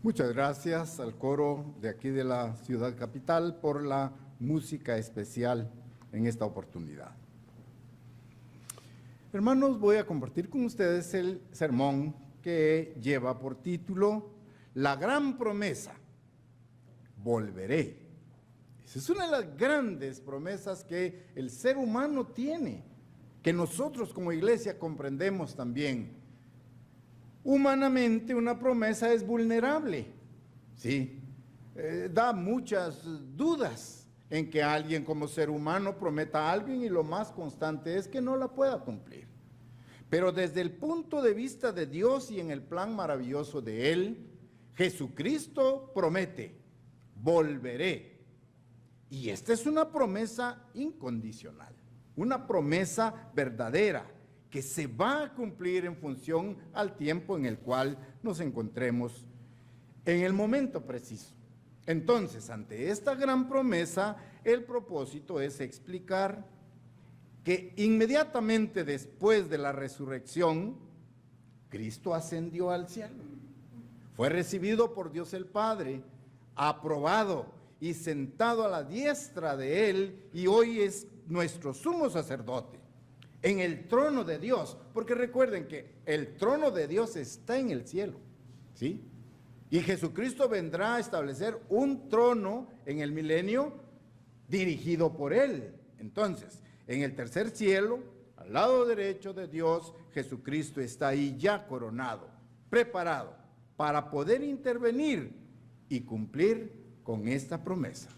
Muchas gracias al coro de aquí de la ciudad capital por la música especial en esta oportunidad. Hermanos, voy a compartir con ustedes el sermón que lleva por título La gran promesa, volveré. Esa es una de las grandes promesas que el ser humano tiene, que nosotros como iglesia comprendemos también. Humanamente una promesa es vulnerable, ¿sí? Da muchas dudas en que alguien como ser humano prometa a alguien y lo más constante es que no la pueda cumplir. Pero desde el punto de vista de Dios y en el plan maravilloso de Él, Jesucristo promete, volveré. Y esta es una promesa incondicional, una promesa verdadera, que se va a cumplir en función al tiempo en el cual nos encontremos en el momento preciso. Entonces, ante esta gran promesa, el propósito es explicar que inmediatamente después de la resurrección, Cristo ascendió al cielo. Fue recibido por Dios el Padre, aprobado y sentado a la diestra de Él, y hoy es nuestro sumo sacerdote en el trono de Dios, porque recuerden que el trono de Dios está en el cielo, ¿sí? Y Jesucristo vendrá a establecer un trono en el milenio dirigido por Él. Entonces, en el tercer cielo, al lado derecho de Dios, Jesucristo está ahí ya coronado, preparado para poder intervenir y cumplir con esta promesa.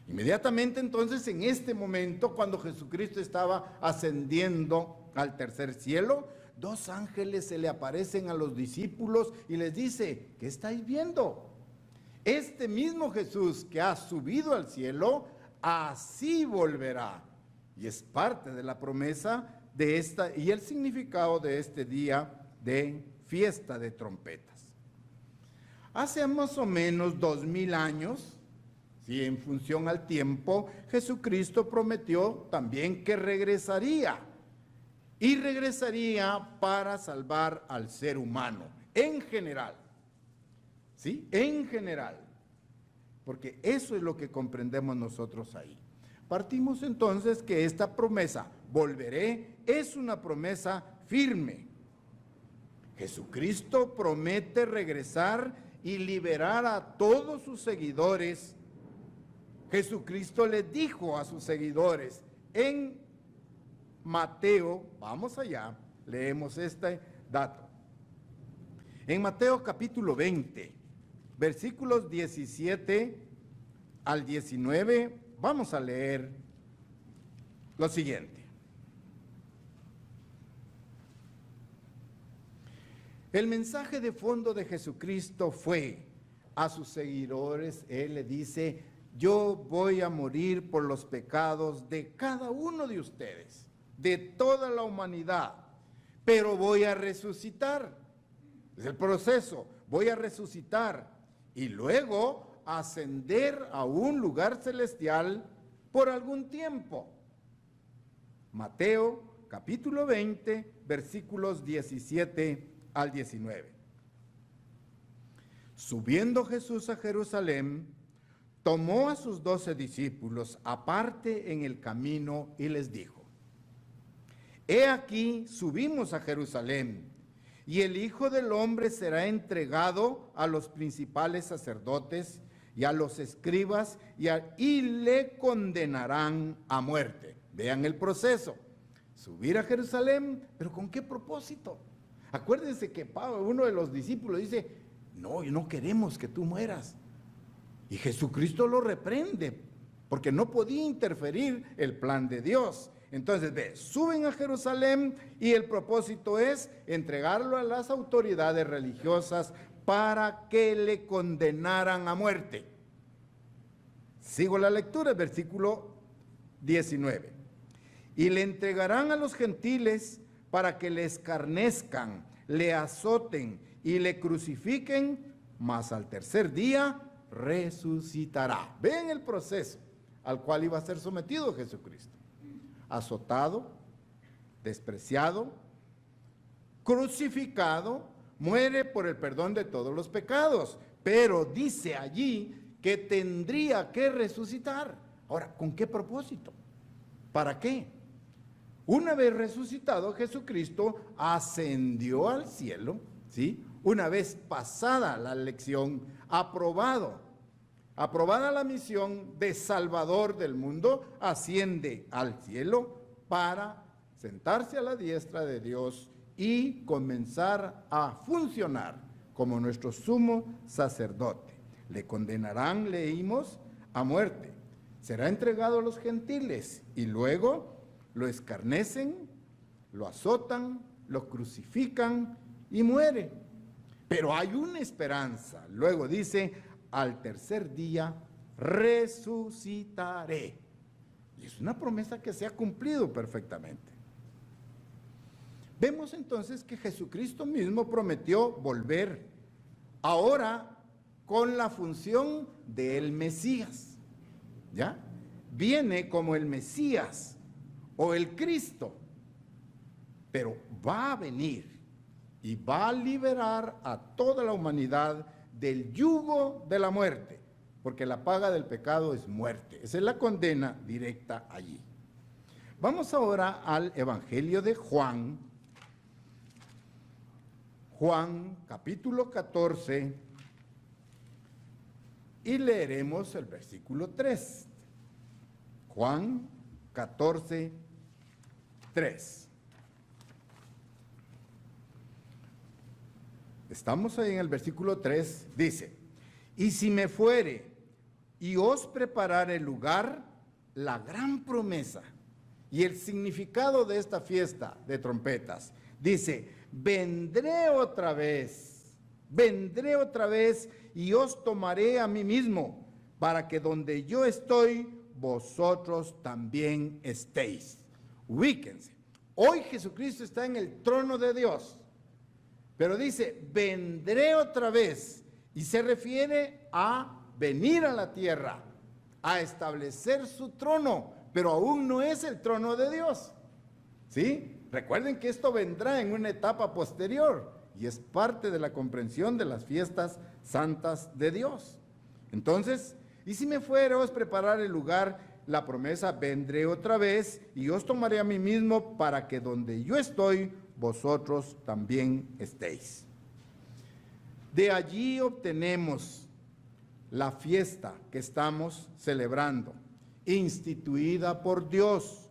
Inmediatamente entonces, en este momento, cuando Jesucristo estaba ascendiendo al tercer cielo, dos ángeles se le aparecen a los discípulos y les dice, ¿qué estáis viendo? Este mismo Jesús que ha subido al cielo, así volverá. Y es parte de la promesa de esta y el significado de este día de fiesta de trompetas. Hace más o menos 2000 años, sí, en función al tiempo, Jesucristo prometió también que regresaría. Y regresaría para salvar al ser humano, en general. ¿Sí? En general. Porque eso es lo que comprendemos nosotros ahí. Partimos entonces que esta promesa, volveré, es una promesa firme. Jesucristo promete regresar y liberar a todos sus seguidores. Jesucristo le dijo a sus seguidores en Mateo, vamos allá, leemos este dato. En Mateo capítulo 20, versículos 17 al 19, vamos a leer lo siguiente. El mensaje de fondo de Jesucristo fue a sus seguidores, Él le dice, yo voy a morir por los pecados de cada uno de ustedes, de toda la humanidad, pero voy a resucitar. Es el proceso, voy a resucitar y luego ascender a un lugar celestial por algún tiempo. Mateo capítulo 20, versículos 17 al 19. Subiendo Jesús a Jerusalén, tomó a sus 12 discípulos aparte en el camino y les dijo, he aquí subimos a Jerusalén, y el Hijo del Hombre será entregado a los principales sacerdotes y a los escribas y le condenarán a muerte. Vean el proceso, subir a Jerusalén, pero ¿con qué propósito? Acuérdense que Pablo, uno de los discípulos, dice, no queremos que tú mueras. Y Jesucristo lo reprende, porque no podía interferir el plan de Dios. Entonces, suben a Jerusalén y el propósito es entregarlo a las autoridades religiosas para que le condenaran a muerte. Sigo la lectura, versículo 19. Y le entregarán a los gentiles para que le escarnezcan, le azoten y le crucifiquen, mas al tercer día resucitará. Ven el proceso al cual iba a ser sometido Jesucristo. Azotado, despreciado, crucificado, muere por el perdón de todos los pecados, pero dice allí que tendría que resucitar. Ahora, ¿con qué propósito? ¿Para qué? Una vez resucitado, Jesucristo ascendió al cielo, ¿sí? Una vez pasada la elección, aprobada la misión de Salvador del mundo, asciende al cielo para sentarse a la diestra de Dios y comenzar a funcionar como nuestro sumo sacerdote. Le condenarán, leímos, a muerte. Será entregado a los gentiles y luego lo escarnecen, lo azotan, lo crucifican y muere. Pero hay una esperanza. Luego dice, al tercer día resucitaré. Y es una promesa que se ha cumplido perfectamente. Vemos entonces que Jesucristo mismo prometió volver, ahora con la función del Mesías. ¿Ya? Viene como el Mesías o el Cristo, pero va a venir y va a liberar a toda la humanidad del yugo de la muerte, porque la paga del pecado es muerte. Esa es la condena directa allí. Vamos ahora al Evangelio de Juan. Juan, capítulo 14, y leeremos el versículo 3. Juan 14, 3. Estamos ahí en el versículo 3, dice, y si me fuere y os preparare lugar, la gran promesa y el significado de esta fiesta de trompetas, dice, vendré otra vez y os tomaré a mí mismo, para que donde yo estoy, vosotros también estéis. Ubíquense. Hoy Jesucristo está en el trono de Dios, pero dice, vendré otra vez, y se refiere a venir a la tierra, a establecer su trono, pero aún no es el trono de Dios. ¿Sí? Recuerden que esto vendrá en una etapa posterior, y es parte de la comprensión de las fiestas santas de Dios. Entonces, y si me fuere, os preparar el lugar, la promesa, vendré otra vez y os tomaré a mí mismo, para que donde yo estoy, vosotros también estéis. De allí obtenemos la fiesta que estamos celebrando, instituida por Dios,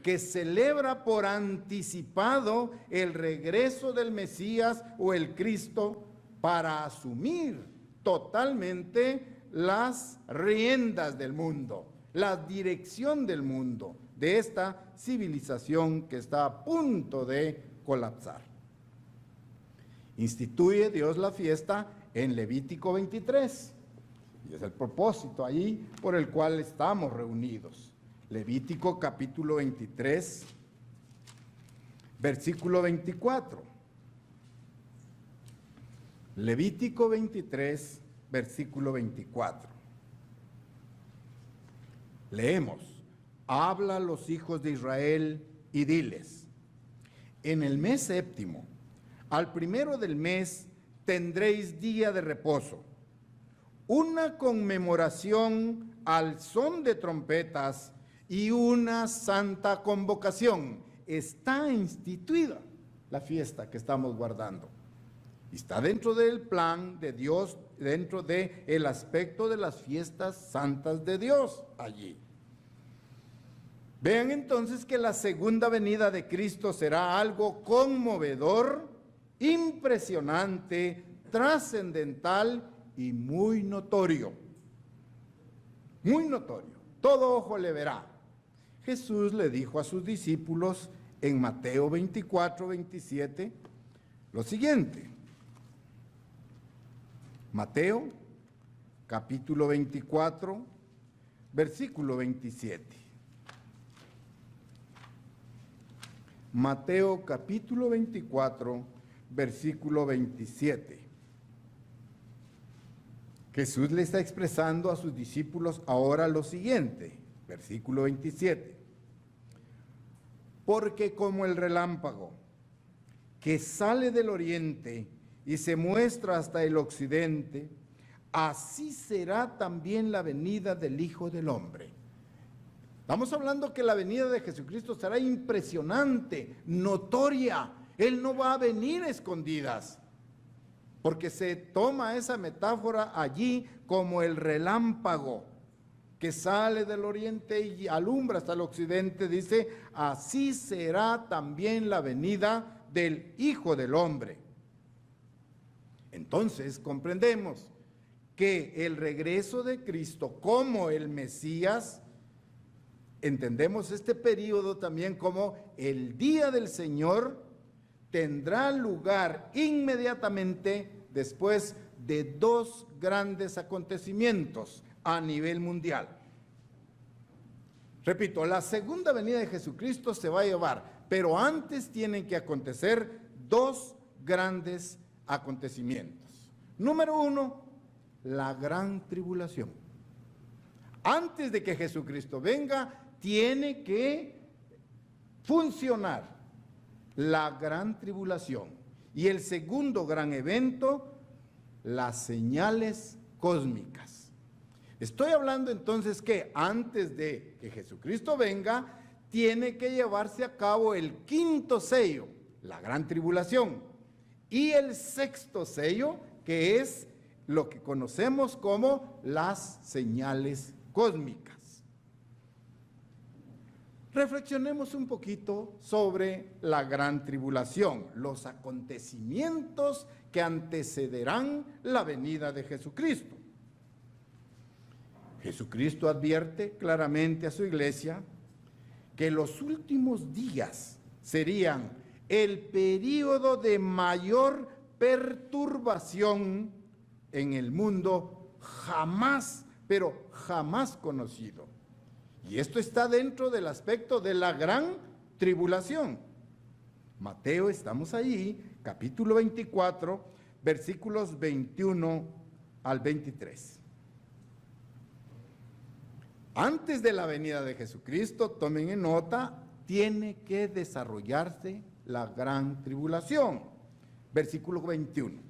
que celebra por anticipado el regreso del Mesías o el Cristo para asumir totalmente las riendas del mundo, la dirección del mundo, de esta civilización que está a punto de colapsar. Instituye Dios la fiesta en Levítico 23, y es el propósito allí por el cual estamos reunidos. Levítico capítulo 23, versículo 24. Levítico 23, versículo 24. Leemos, habla a los hijos de Israel y diles, en el mes séptimo, al primero del mes, tendréis día de reposo, una conmemoración al son de trompetas y una santa convocación. Está instituida la fiesta que estamos guardando. Está dentro del plan de Dios, dentro del aspecto de las fiestas santas de Dios allí. Vean entonces que la segunda venida de Cristo será algo conmovedor, impresionante, trascendental y muy notorio. Muy notorio. Todo ojo le verá. Jesús le dijo a sus discípulos en Mateo 24, 27, lo siguiente. Mateo, capítulo 24, versículo 27. Mateo, capítulo 24, versículo 27. Jesús le está expresando a sus discípulos ahora lo siguiente, versículo 27. Porque como el relámpago que sale del oriente y se muestra hasta el occidente, así será también la venida del Hijo del Hombre. Estamos hablando que la venida de Jesucristo será impresionante, notoria. Él no va a venir a escondidas, porque se toma esa metáfora allí como el relámpago que sale del oriente y alumbra hasta el occidente. Dice, así será también la venida del Hijo del Hombre. Entonces comprendemos que el regreso de Cristo como el Mesías, entendemos este periodo también como el día del Señor, tendrá lugar inmediatamente después de dos grandes acontecimientos a nivel mundial. Repito, la segunda venida de Jesucristo se va a llevar, pero antes tienen que acontecer dos grandes acontecimientos. Número uno, la gran tribulación. Antes de que Jesucristo venga, tiene que funcionar la gran tribulación. Y el segundo gran evento, las señales cósmicas. Estoy hablando entonces que antes de que Jesucristo venga, tiene que llevarse a cabo el quinto sello, la gran tribulación, y el sexto sello, que es lo que conocemos como las señales cósmicas. Reflexionemos un poquito sobre la gran tribulación, los acontecimientos que antecederán la venida de Jesucristo. Jesucristo advierte claramente a su iglesia que los últimos días serían el período de mayor perturbación en el mundo jamás, pero jamás conocido. Y esto está dentro del aspecto de la gran tribulación. Mateo, estamos ahí, capítulo 24, versículos 21 al 23. Antes de la venida de Jesucristo, tomen en nota, tiene que desarrollarse la gran tribulación. Versículo 21.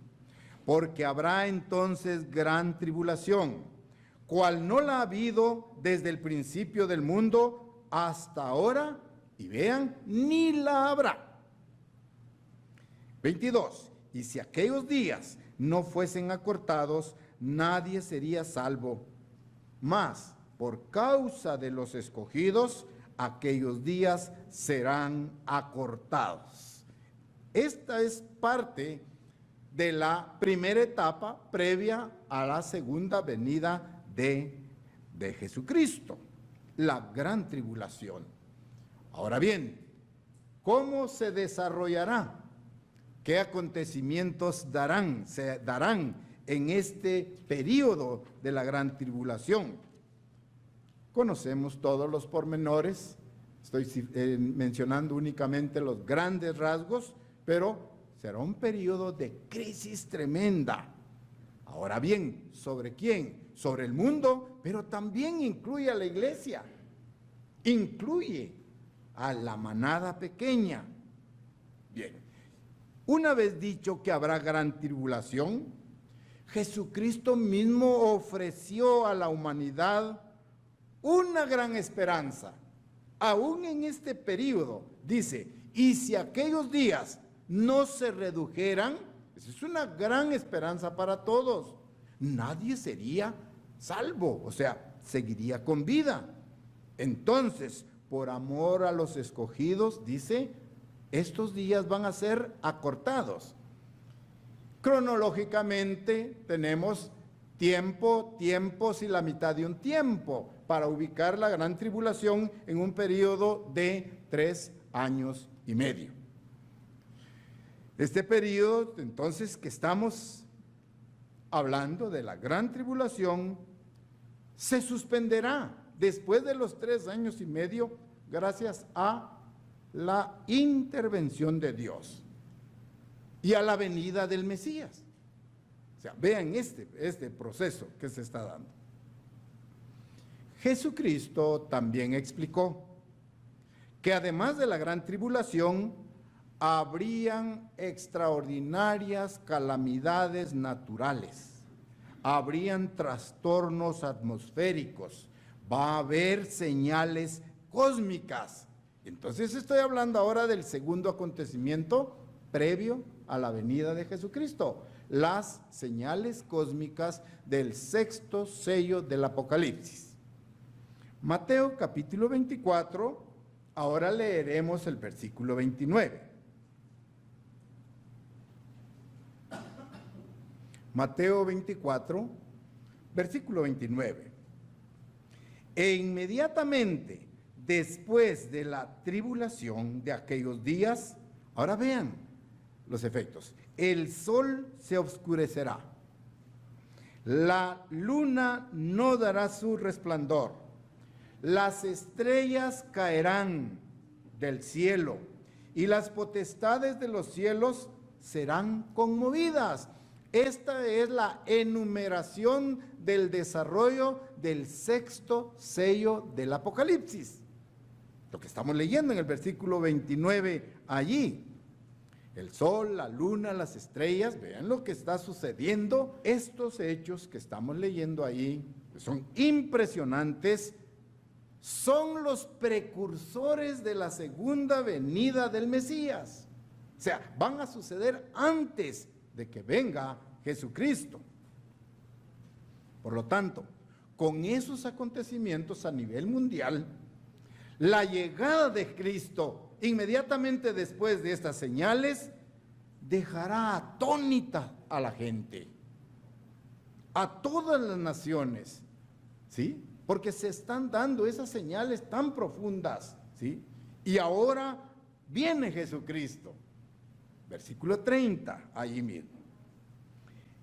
Porque habrá entonces gran tribulación, cual no la ha habido desde el principio del mundo hasta ahora, y vean, ni la habrá. 22. Y si aquellos días no fuesen acortados, nadie sería salvo. Mas, por causa de los escogidos, aquellos días serán acortados. Esta es parte de la primera etapa previa a la segunda venida de Jesucristo, la gran tribulación. Ahora bien, ¿cómo se desarrollará? ¿Qué acontecimientos se darán en este periodo de la gran tribulación? Conocemos todos los pormenores, estoy mencionando únicamente los grandes rasgos, pero será un periodo de crisis tremenda. Ahora bien, ¿sobre quién? Sobre el mundo, pero también incluye a la iglesia, incluye a la manada pequeña. Bien, una vez dicho que habrá gran tribulación, Jesucristo mismo ofreció a la humanidad una gran esperanza. Aún en este periodo, dice, y si aquellos días no se redujeran, esa es una gran esperanza para todos. Nadie sería salvo, o sea, seguiría con vida. Entonces, por amor a los escogidos, dice, estos días van a ser acortados. Cronológicamente tenemos tiempos y la mitad de un tiempo para ubicar la gran tribulación en un periodo de 3 años y medio. Este periodo, entonces, que estamos hablando de la gran tribulación, se suspenderá después de los 3 años y medio gracias a la intervención de Dios y a la venida del Mesías. O sea, vean este proceso que se está dando. Jesucristo también explicó que además de la gran tribulación, habrían extraordinarias calamidades naturales, habrían trastornos atmosféricos, va a haber señales cósmicas. Entonces estoy hablando ahora del segundo acontecimiento previo a la venida de Jesucristo, las señales cósmicas del sexto sello del Apocalipsis. Mateo capítulo 24, ahora leeremos el versículo 29. Mateo 24, versículo 29. E inmediatamente después de la tribulación de aquellos días, ahora vean los efectos, el sol se oscurecerá, la luna no dará su resplandor, las estrellas caerán del cielo y las potestades de los cielos serán conmovidas. Esta es la enumeración del desarrollo del sexto sello del Apocalipsis. Lo que estamos leyendo en el versículo 29 allí. El sol, la luna, las estrellas, vean lo que está sucediendo. Estos hechos que estamos leyendo ahí, que son impresionantes, son los precursores de la segunda venida del Mesías. O sea, van a suceder antes de que venga Jesucristo. Por lo tanto, con esos acontecimientos a nivel mundial, la llegada de Cristo inmediatamente después de estas señales dejará atónita a la gente, a todas las naciones, ¿sí? Porque se están dando esas señales tan profundas, ¿sí? Y ahora viene Jesucristo. Versículo 30, allí mismo.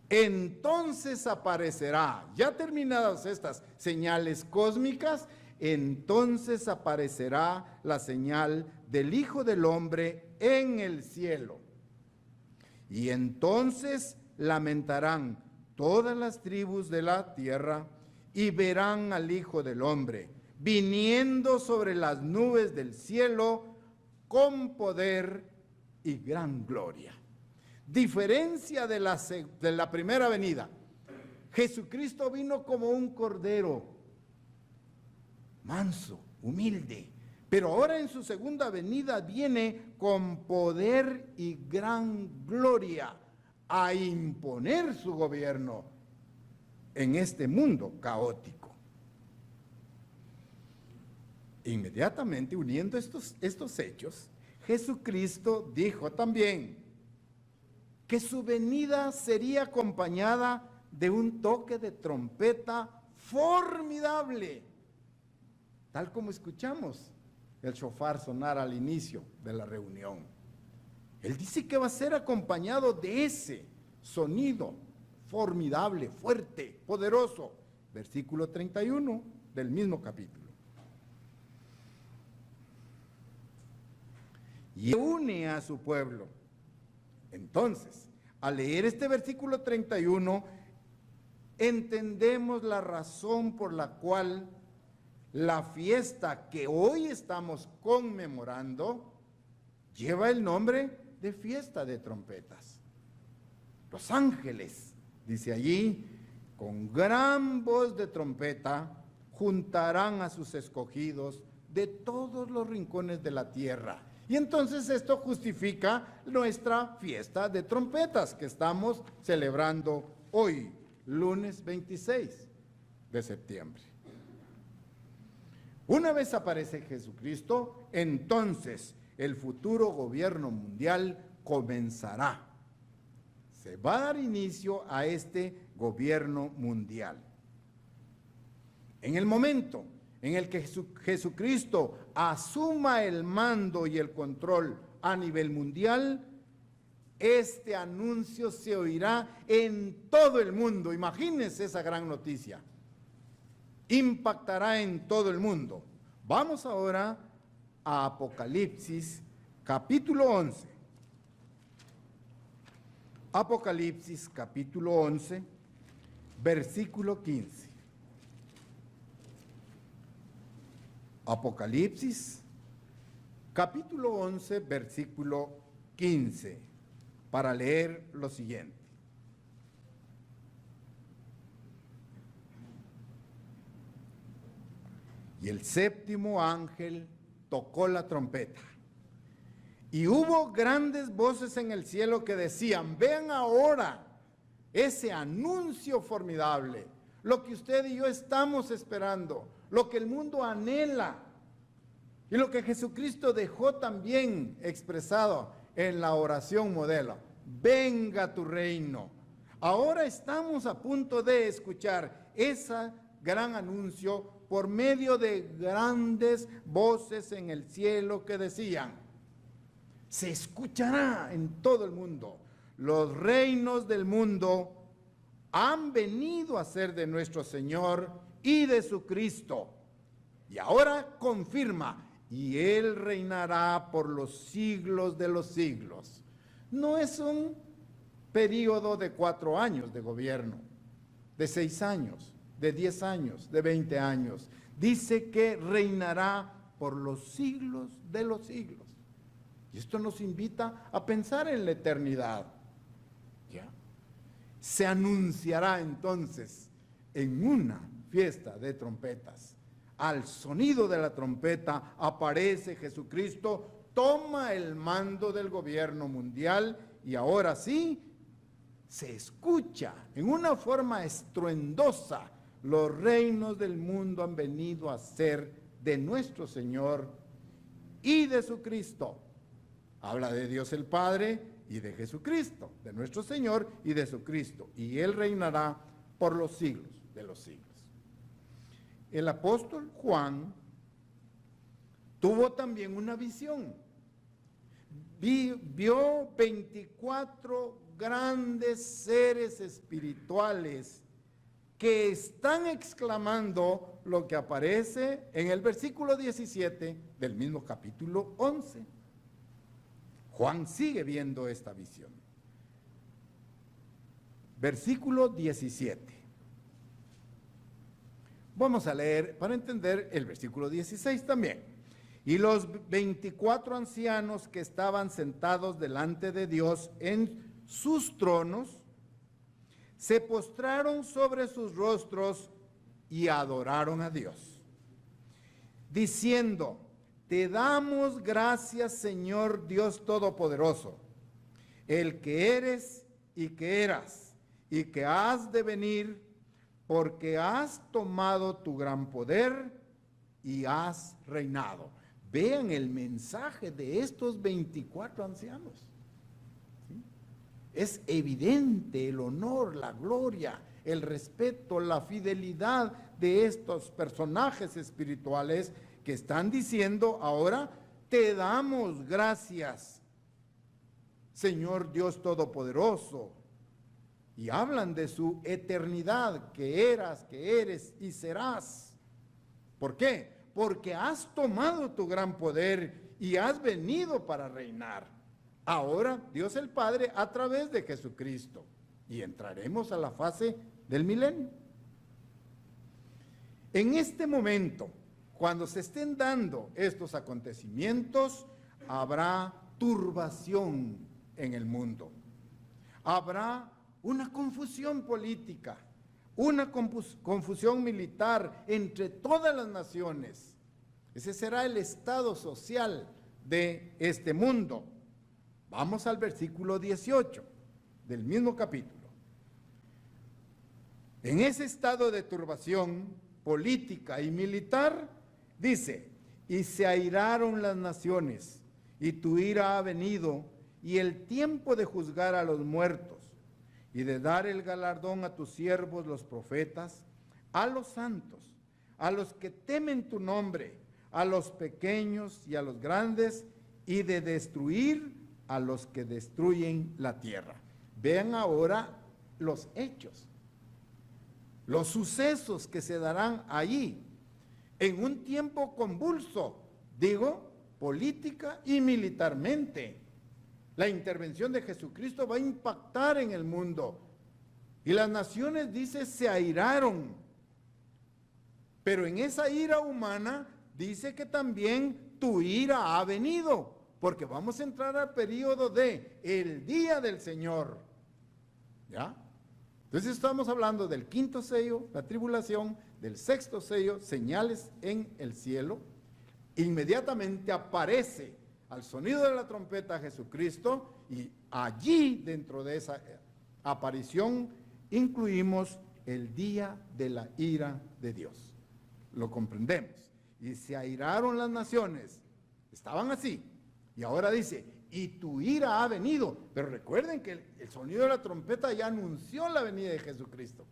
Entonces aparecerá, ya terminadas estas señales cósmicas, entonces aparecerá la señal del Hijo del Hombre en el cielo. Y entonces lamentarán todas las tribus de la tierra y verán al Hijo del Hombre viniendo sobre las nubes del cielo con poder y gran gloria. Diferencia de la primera venida. Jesucristo vino como un cordero, manso, humilde, pero ahora en su segunda venida viene con poder y gran gloria a imponer su gobierno en este mundo caótico. Inmediatamente uniendo estos hechos, Jesucristo dijo también que su venida sería acompañada de un toque de trompeta formidable, tal como escuchamos el shofar sonar al inicio de la reunión. Él dice que va a ser acompañado de ese sonido formidable, fuerte, poderoso. Versículo 31 del mismo capítulo. Y une a su pueblo. Entonces, al leer este versículo 31, entendemos la razón por la cual la fiesta que hoy estamos conmemorando lleva el nombre de fiesta de trompetas. Los ángeles, dice allí, con gran voz de trompeta, juntarán a sus escogidos de todos los rincones de la tierra. Y entonces esto justifica nuestra fiesta de trompetas que estamos celebrando hoy, lunes 26 de septiembre. Una vez aparece Jesucristo, entonces el futuro gobierno mundial comenzará. Se va a dar inicio a este gobierno mundial. En el momento en el que Jesucristo asuma el mando y el control a nivel mundial, este anuncio se oirá en todo el mundo. Imagínense esa gran noticia. Impactará en todo el mundo. Vamos ahora a Apocalipsis, capítulo 11. Apocalipsis, capítulo 11, versículo 15. Apocalipsis, capítulo 11, versículo 15. 15 para leer lo siguiente. Y el séptimo ángel tocó la trompeta. Y hubo grandes voces en el cielo que decían, vean ahora ese anuncio formidable, lo que usted y yo estamos esperando, lo que el mundo anhela y lo que Jesucristo dejó también expresado en la oración modelo. Venga tu reino. Ahora estamos a punto de escuchar ese gran anuncio por medio de grandes voces en el cielo que decían, se escuchará en todo el mundo. Los reinos del mundo han venido a ser de nuestro Señor y de su Cristo. Y ahora confirma, y Él reinará por los siglos de los siglos. No es un periodo de 4 años de gobierno, de 6 años, de 10 años, de 20 años. Dice que reinará por los siglos de los siglos. Y esto nos invita a pensar en la eternidad. ¿Ya? Se anunciará entonces en una fiesta de trompetas. Al sonido de la trompeta aparece Jesucristo, toma el mando del gobierno mundial y ahora sí se escucha en una forma estruendosa. Los reinos del mundo han venido a ser de nuestro Señor y de su Cristo. Habla de Dios el Padre y de Jesucristo, de nuestro Señor y de su Cristo. Y Él reinará por los siglos de los siglos. El apóstol Juan tuvo también una visión. Vio 24 grandes seres espirituales que están exclamando lo que aparece en el versículo 17 del mismo capítulo 11. Juan sigue viendo esta visión. Versículo 17. Vamos a leer para entender el versículo 16 también. Y los 24 ancianos que estaban sentados delante de Dios en sus tronos, se postraron sobre sus rostros y adoraron a Dios, diciendo, te damos gracias, Señor Dios Todopoderoso, el que eres y que eras y que has de venir, porque has tomado tu gran poder y has reinado. Vean el mensaje de estos 24 ancianos. ¿Sí? Es evidente el honor, la gloria, el respeto, la fidelidad de estos personajes espirituales que están diciendo ahora, te damos gracias, Señor Dios Todopoderoso. Y hablan de su eternidad, que eras, que eres y serás. ¿Por qué? Porque has tomado tu gran poder y has venido para reinar. Ahora, Dios el Padre a través de Jesucristo. Y entraremos a la fase del milenio. En este momento, cuando se estén dando estos acontecimientos, habrá turbación en el mundo. Habrá una confusión política, una confusión militar entre todas las naciones. Ese será el estado social de este mundo. Vamos al versículo 18 del mismo capítulo. En ese estado de turbación política y militar, dice, y se airaron las naciones, y tu ira ha venido, y el tiempo de juzgar a los muertos, y de dar el galardón a tus siervos los profetas, a los santos, a los que temen tu nombre, a los pequeños y a los grandes, y de destruir a los que destruyen la tierra. Vean ahora los hechos, los sucesos que se darán allí, en un tiempo convulso, digo, política y militarmente. La intervención de Jesucristo va a impactar en el mundo. Y las naciones, dice, se airaron. Pero en esa ira humana, dice que también tu ira ha venido. porque vamos a entrar al periodo de el día del Señor. ¿Ya? Entonces estamos hablando del quinto sello, la tribulación, del sexto sello, señales en el cielo. Inmediatamente aparece al sonido de la trompeta Jesucristo, y allí dentro de esa aparición incluimos el día de la ira de Dios. Lo comprendemos. Y se airaron las naciones, estaban así, y ahora dice, y tu ira ha venido. Pero recuerden que el sonido de la trompeta ya anunció la venida de Jesucristo.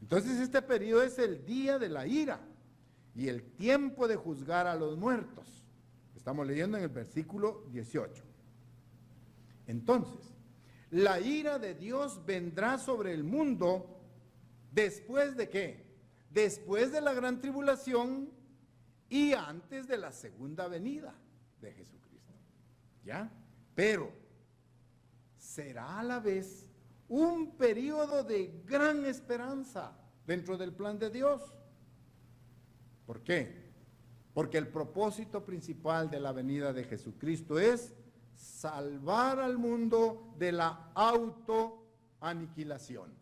Entonces este periodo es el día de la ira y el tiempo de juzgar a los muertos. Estamos leyendo en el versículo 18. Entonces, la ira de Dios vendrá sobre el mundo después de ¿qué? Después de la gran tribulación y antes de la segunda venida de Jesucristo. ¿Ya? Pero será a la vez un periodo de gran esperanza dentro del plan de Dios. ¿Por qué? Porque el propósito principal de la venida de Jesucristo es salvar al mundo de la autoaniquilación.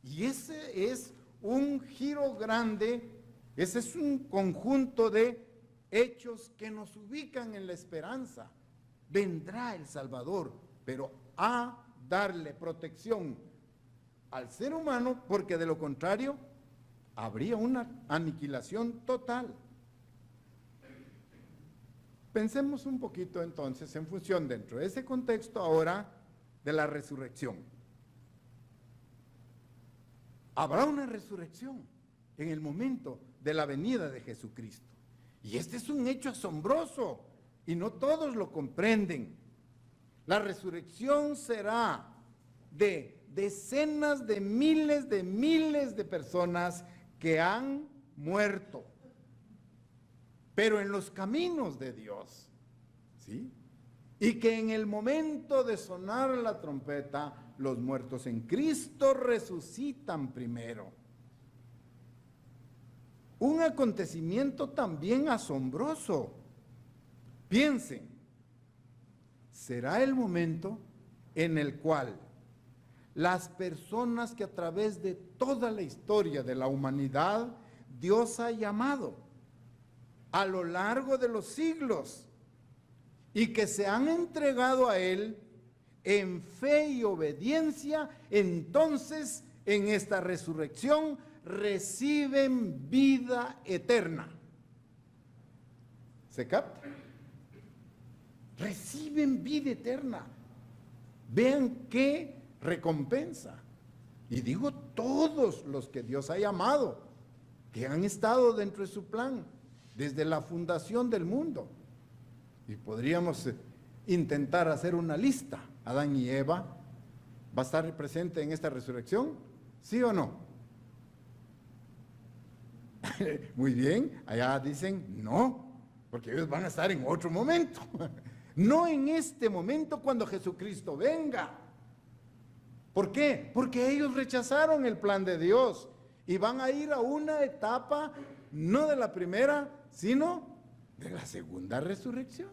Y ese es un giro grande, ese es un conjunto de hechos que nos ubican en la esperanza. Vendrá el Salvador, pero a darle protección al ser humano, porque de lo contrario habría una aniquilación total. Pensemos un poquito entonces en función dentro de ese contexto ahora de la resurrección. Habrá una resurrección en el momento de la venida de Jesucristo. Y este es un hecho asombroso y no todos lo comprenden. La resurrección será de decenas de miles de personas que han muerto, pero en los caminos de Dios, ¿sí? Y que en el momento de sonar la trompeta, los muertos en Cristo resucitan primero. Un acontecimiento también asombroso. Piensen, será el momento en el cual las personas que a través de toda la historia de la humanidad Dios ha llamado a lo largo de los siglos y que se han entregado a Él en fe y obediencia, entonces en esta resurrección reciben vida eterna. ¿Se capta? Reciben vida eterna. Vean qué recompensa. Y digo todos los que Dios ha llamado, que han estado dentro de su plan desde la fundación del mundo. Y podríamos intentar hacer una lista. Adán y Eva, ¿va a estar presente en esta resurrección? ¿Sí o no? Muy bien, allá dicen no, porque ellos van a estar en otro momento. No en este momento cuando Jesucristo venga. ¿Por qué? Porque ellos rechazaron el plan de Dios y van a ir a una etapa, no de la primera, sino de la segunda resurrección,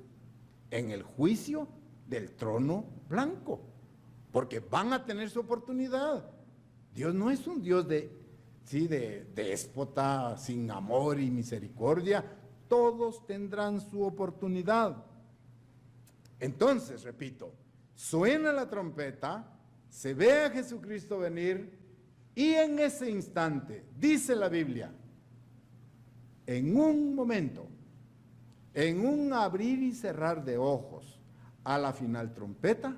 en el juicio del trono blanco, porque van a tener su oportunidad. Dios no es un Dios de déspota, sin amor y misericordia. Todos tendrán su oportunidad. Entonces, repito, suena la trompeta, se ve a Jesucristo venir y en ese instante, dice la Biblia, en un momento, en un abrir y cerrar de ojos, a la final trompeta,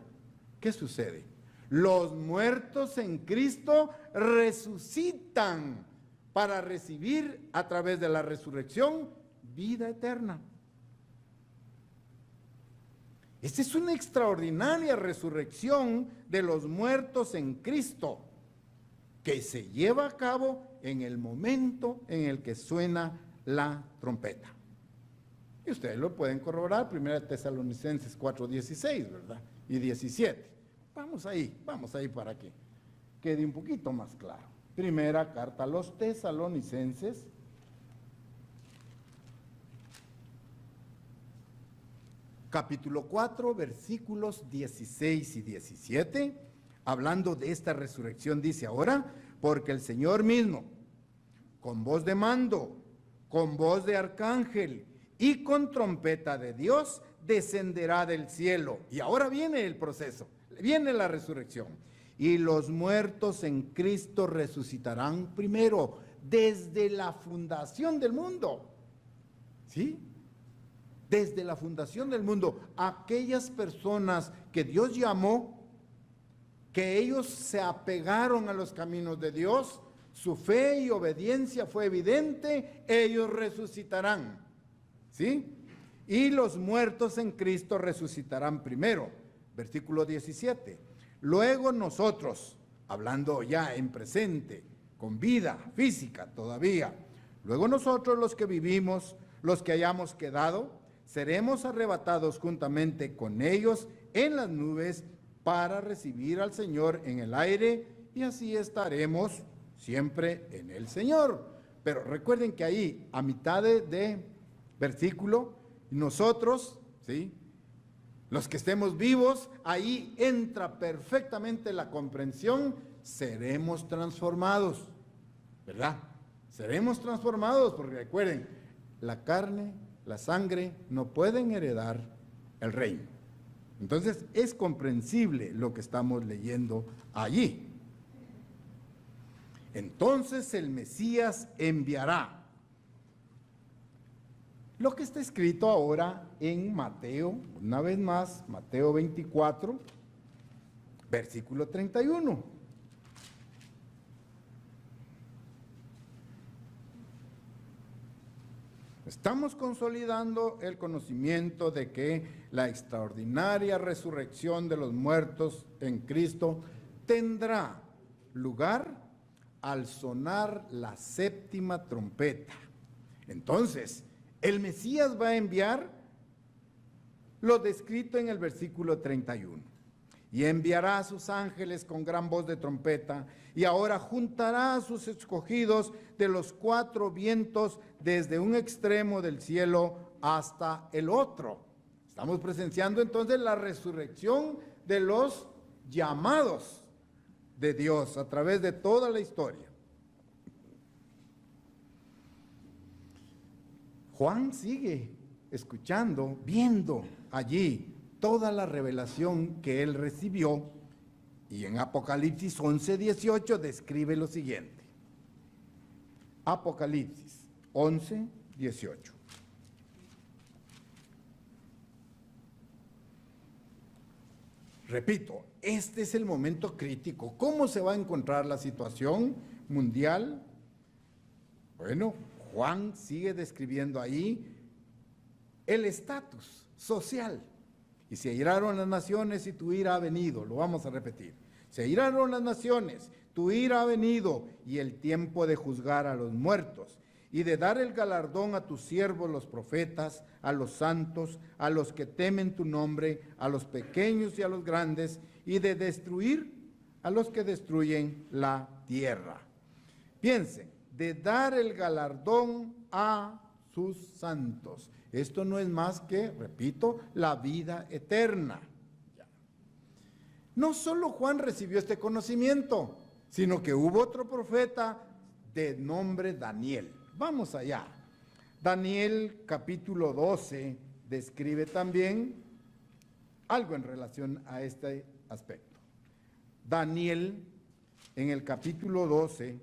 ¿qué sucede? Los muertos en Cristo resucitan para recibir a través de la resurrección vida eterna. Esta es una extraordinaria resurrección de los muertos en Cristo que se lleva a cabo en el momento en el que suena la trompeta. Y ustedes lo pueden corroborar, 1 Tesalonicenses 4:16, ¿verdad? Y 17. Vamos ahí para que quede un poquito más claro. Primera carta a los Tesalonicenses, capítulo 4, versículos 16 y 17, hablando de esta resurrección, dice ahora, porque el Señor mismo, con voz de mando, con voz de arcángel y con trompeta de Dios, descenderá del cielo. Y ahora viene el proceso, viene la resurrección. Y los muertos en Cristo resucitarán primero, desde la fundación del mundo. ¿Sí? Desde la fundación del mundo, aquellas personas que Dios llamó, que ellos se apegaron a los caminos de Dios, su fe y obediencia fue evidente, ellos resucitarán. ¿Sí? Y los muertos en Cristo resucitarán primero. Versículo 17. Luego nosotros, hablando ya en presente, con vida física todavía, luego nosotros los que vivimos, los que hayamos quedado, seremos arrebatados juntamente con ellos en las nubes para recibir al Señor en el aire, y así estaremos siempre en el Señor. Pero recuerden que ahí, a mitad de versículo, nosotros, ¿sí?, los que estemos vivos, ahí entra perfectamente la comprensión, seremos transformados, ¿verdad? Seremos transformados, porque recuerden, la carne, la sangre no pueden heredar el reino. Entonces es comprensible lo que estamos leyendo allí. Entonces el Mesías enviará lo que está escrito ahora en Mateo, una vez más, Mateo 24, versículo 31. Estamos consolidando el conocimiento de que la extraordinaria resurrección de los muertos en Cristo tendrá lugar al sonar la séptima trompeta. Entonces, el Mesías va a enviar lo descrito en el versículo 31. Y enviará a sus ángeles con gran voz de trompeta, y ahora juntará a sus escogidos de los cuatro vientos desde un extremo del cielo hasta el otro. Estamos presenciando entonces la resurrección de los llamados de Dios a través de toda la historia. Juan sigue escuchando, viendo allí toda la revelación que él recibió, y en Apocalipsis 11:18 describe lo siguiente. Apocalipsis 11:18. Repito, este es el momento crítico. ¿Cómo se va a encontrar la situación mundial? Bueno, Juan sigue describiendo ahí el estatus social. Y se airaron las naciones y tu ira ha venido. Lo vamos a repetir. Se airaron las naciones, tu ira ha venido, y el tiempo de juzgar a los muertos y de dar el galardón a tus siervos los profetas, a los santos, a los que temen tu nombre, a los pequeños y a los grandes, y de destruir a los que destruyen la tierra. Piensen, de dar el galardón a sus santos. Esto no es más que, repito, la vida eterna. No solo Juan recibió este conocimiento, sino que hubo otro profeta de nombre Daniel. Vamos allá. Daniel capítulo 12 describe también algo en relación a este aspecto. Daniel, en el capítulo 12,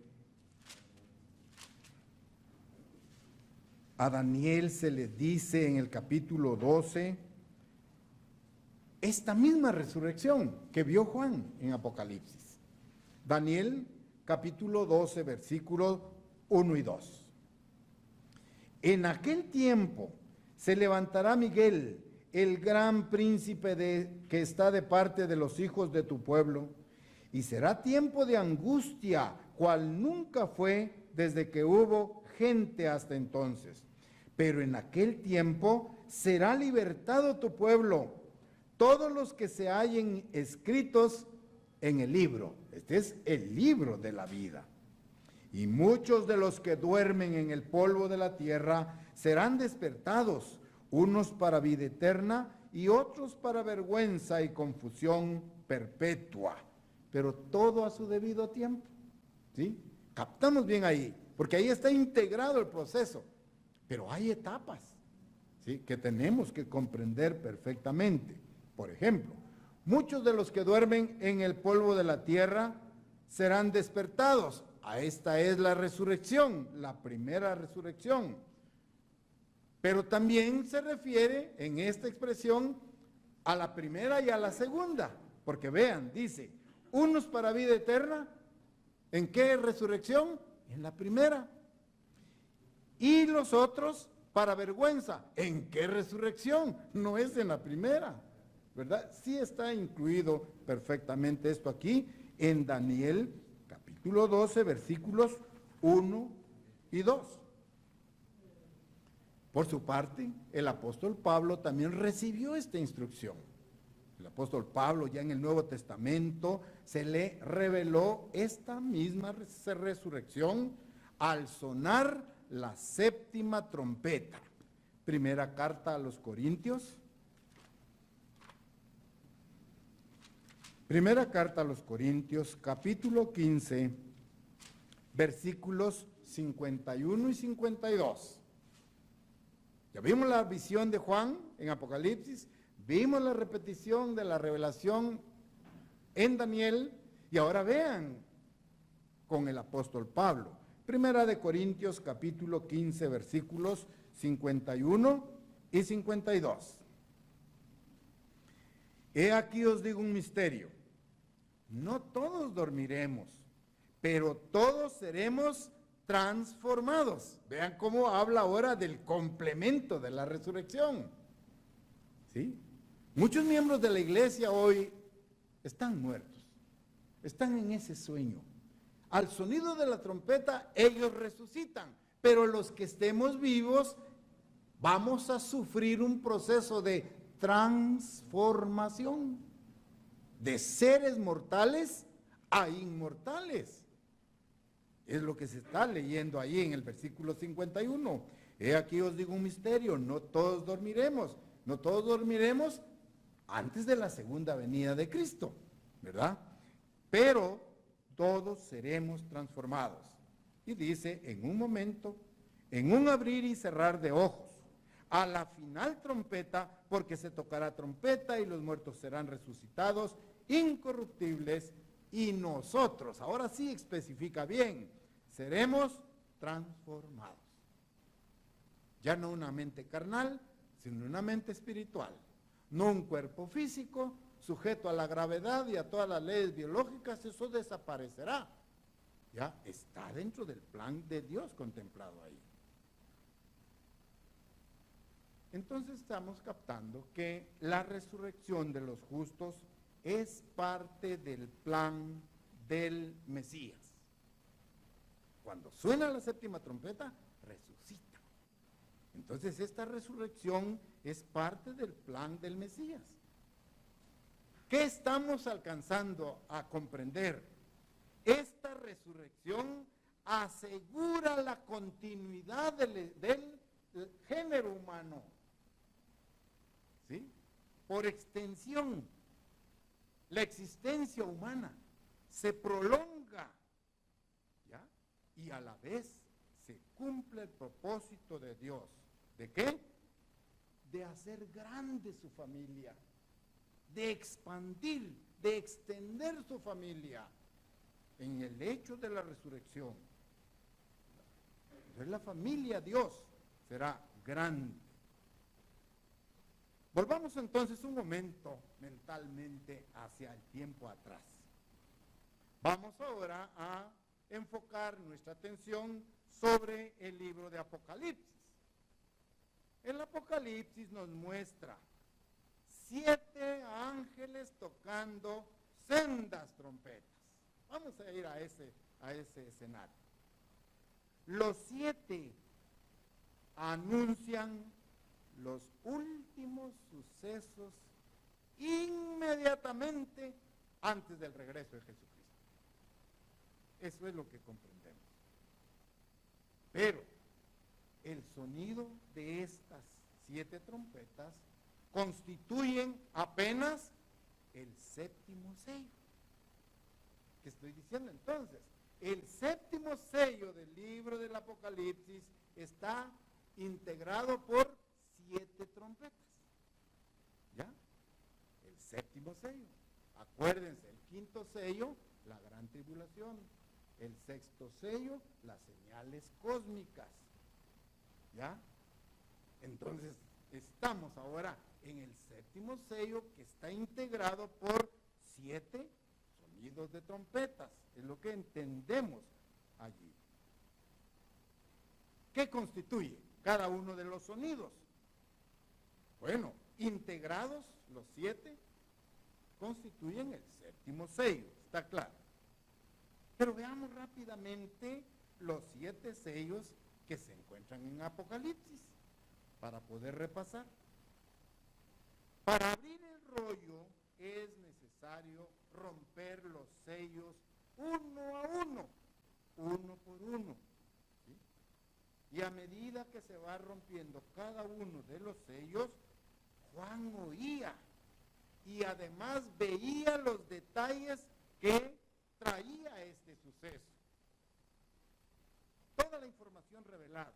a Daniel se le dice en el capítulo 12 esta misma resurrección que vio Juan en Apocalipsis. Daniel capítulo 12 versículos 1 y 2. En aquel tiempo se levantará Miguel, el gran príncipe que está de parte de los hijos de tu pueblo, y será tiempo de angustia, cual nunca fue desde que hubo gente hasta entonces. Pero en aquel tiempo será libertado tu pueblo, todos los que se hallen escritos en el libro. Este es el libro de la vida. Y muchos de los que duermen en el polvo de la tierra serán despertados, unos para vida eterna y otros para vergüenza y confusión perpetua, pero todo a su debido tiempo. ¿Sí? Captamos bien ahí, porque ahí está integrado el proceso, pero hay etapas, ¿sí?, que tenemos que comprender perfectamente. Por ejemplo, muchos de los que duermen en el polvo de la tierra serán despertados. A esta es la resurrección, la primera resurrección. Pero también se refiere en esta expresión a la primera y a la segunda, porque vean, dice, unos para vida eterna. ¿En qué resurrección? En la primera. Y los otros para vergüenza. ¿En qué resurrección? No es en la primera, ¿verdad? Sí está incluido perfectamente esto aquí en Daniel capítulo 12, versículos 1 y 2. Por su parte, el apóstol Pablo también recibió esta instrucción. El apóstol Pablo ya en el Nuevo Testamento se le reveló esta misma resurrección al sonar la séptima trompeta. Primera carta a los Corintios. Primera carta a los Corintios, capítulo 15, versículos 51 y 52. Ya vimos la visión de Juan en Apocalipsis, vimos la repetición de la revelación en Daniel, y ahora vean con el apóstol Pablo. Primera de Corintios capítulo 15 versículos 51 y 52. He aquí os digo un misterio. No todos dormiremos, pero todos seremos transformados. Vean cómo habla ahora del complemento de la resurrección. ¿Sí? Muchos miembros de la iglesia hoy están muertos, están en ese sueño. Al sonido de la trompeta ellos resucitan, pero los que estemos vivos vamos a sufrir un proceso de transformación, de seres mortales a inmortales. Es lo que se está leyendo ahí en el versículo 51. He aquí os digo un misterio, no todos dormiremos antes de la segunda venida de Cristo, ¿verdad? Pero todos seremos transformados. Y dice, en un momento, en un abrir y cerrar de ojos, a la final trompeta, porque se tocará trompeta y los muertos serán resucitados, incorruptibles, y nosotros, ahora sí especifica bien, seremos transformados. Ya no una mente carnal, sino una mente espiritual. No un cuerpo físico sujeto a la gravedad y a todas las leyes biológicas, eso desaparecerá. Ya está dentro del plan de Dios contemplado ahí. Entonces estamos captando que la resurrección de los justos es parte del plan del Mesías. Cuando suena la séptima trompeta, resucita. Entonces esta resurrección es parte del plan del Mesías. ¿Qué estamos alcanzando a comprender? Esta resurrección asegura la continuidad del género humano. ¿Sí? Por extensión, la existencia humana se prolonga, ¿ya? Y a la vez se cumple el propósito de Dios. ¿De qué? De hacer grande su familia, de expandir, de extender su familia en el hecho de la resurrección. Entonces la familia Dios será grande. Volvamos entonces un momento mentalmente hacia el tiempo atrás. Vamos ahora a enfocar nuestra atención sobre el libro de Apocalipsis. El Apocalipsis nos muestra 7 ángeles tocando sendas trompetas. Vamos a ir a ese escenario. Los 7 anuncian los últimos sucesos inmediatamente antes del regreso de Jesucristo. Eso es lo que comprendemos. Pero el sonido de estas 7 trompetas constituyen apenas el séptimo sello. ¿Qué estoy diciendo entonces? El séptimo sello del libro del Apocalipsis está integrado por 7 trompetas. ¿Ya? El séptimo sello. Acuérdense, el quinto sello, la gran tribulación. El sexto sello, las señales cósmicas. ¿Ya? Entonces, estamos ahora en el séptimo sello que está integrado por 7 sonidos de trompetas. Es lo que entendemos allí. ¿Qué constituye cada uno de los sonidos? Bueno, integrados los 7 constituyen el séptimo sello, está claro. Pero veamos rápidamente los 7 sellos que se encuentran en Apocalipsis para poder repasar. Para abrir el rollo es necesario romper los sellos uno a uno, uno por uno. ¿Sí? Y a medida que se va rompiendo cada uno de los sellos, Juan oía y además veía los detalles que traía este suceso. Toda la información revelada